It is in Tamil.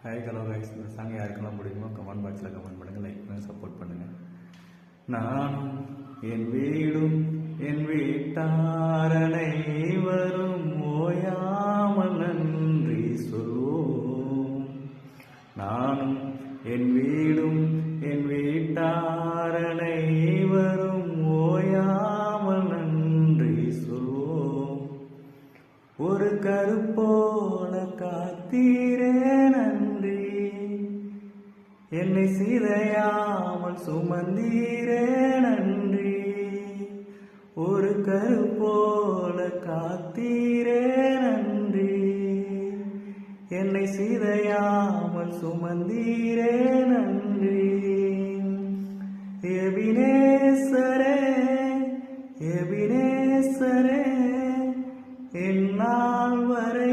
ஹாய் ஹலோ கைஸ், இந்த சாங் யாருக்கெல்லாம் பிடிக்குமோ கமெண்ட் பாக்ஸில் கமெண்ட் பண்ணுங்கள், லைக் பண்ணி சப்போர்ட் பண்ணுங்கள். நானும் என் வீடும் என் வீட்டாரனை வரும் ஓயாமல் நன்றி சொல்வோம். நானும் என் வீடும் என் வீட்டாரனை வரும் ஓயாமல் நன்றி சொல்வோம். ஒரு கருப்போல காத்தீரே நன்றி, என்னை சிதையாமல் சுமந்தீரே நன்றி. ஒரு கருப்போல காத்தீரே நன்றி, என்னை சிதையாமல் சுமந்தீரே நன்றி. எபினேசரே எபினேசரே, என்னால் வரை